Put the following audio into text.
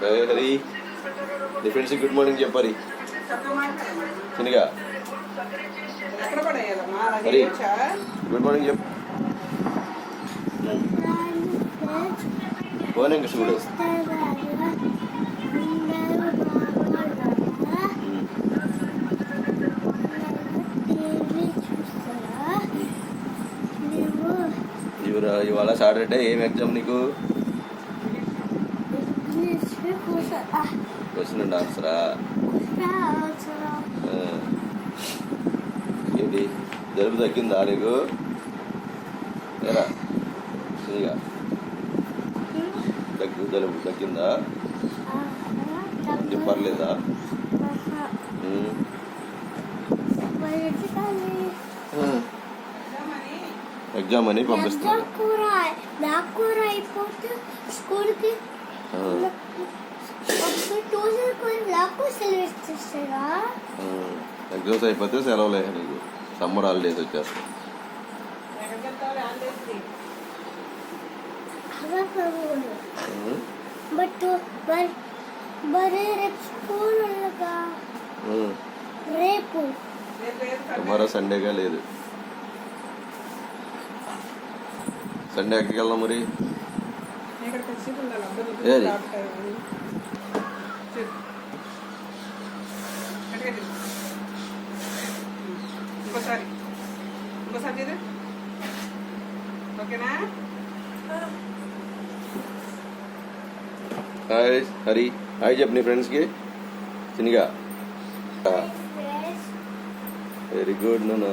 హరి నీ friends good morning చెప్పారి చిన్నగా Hari good morning చెప్పు పోనీ ఇంకా చూడు ఇవాళ సాటర్డే ఏం ఎగ్జామ్ నీకు క్వశ్చన్ అండ్ ఆన్సరా ఏంటి జలుబు తగ్గిందా నీకు ఏరా ఇదిగా జలుబు తగ్గిందా ఇంటికి పర్లేదా ఎగ్జామ్ అని పంపిస్తాను ఎగ్జామ్స్ అయిపోతే సెలవులే నీకు సమ్మర్ హాలిడేస్ వచ్చేస్తాయి టుమారో సండేగా లేదు సండే ఎక్కడికి వెళ్దాం మరి ఏది హాయ్ హరి హాయ్ చెప్పు నీ ఫ్రెండ్స్కి చిన్నగా వెరీ గుడ్ నాన్న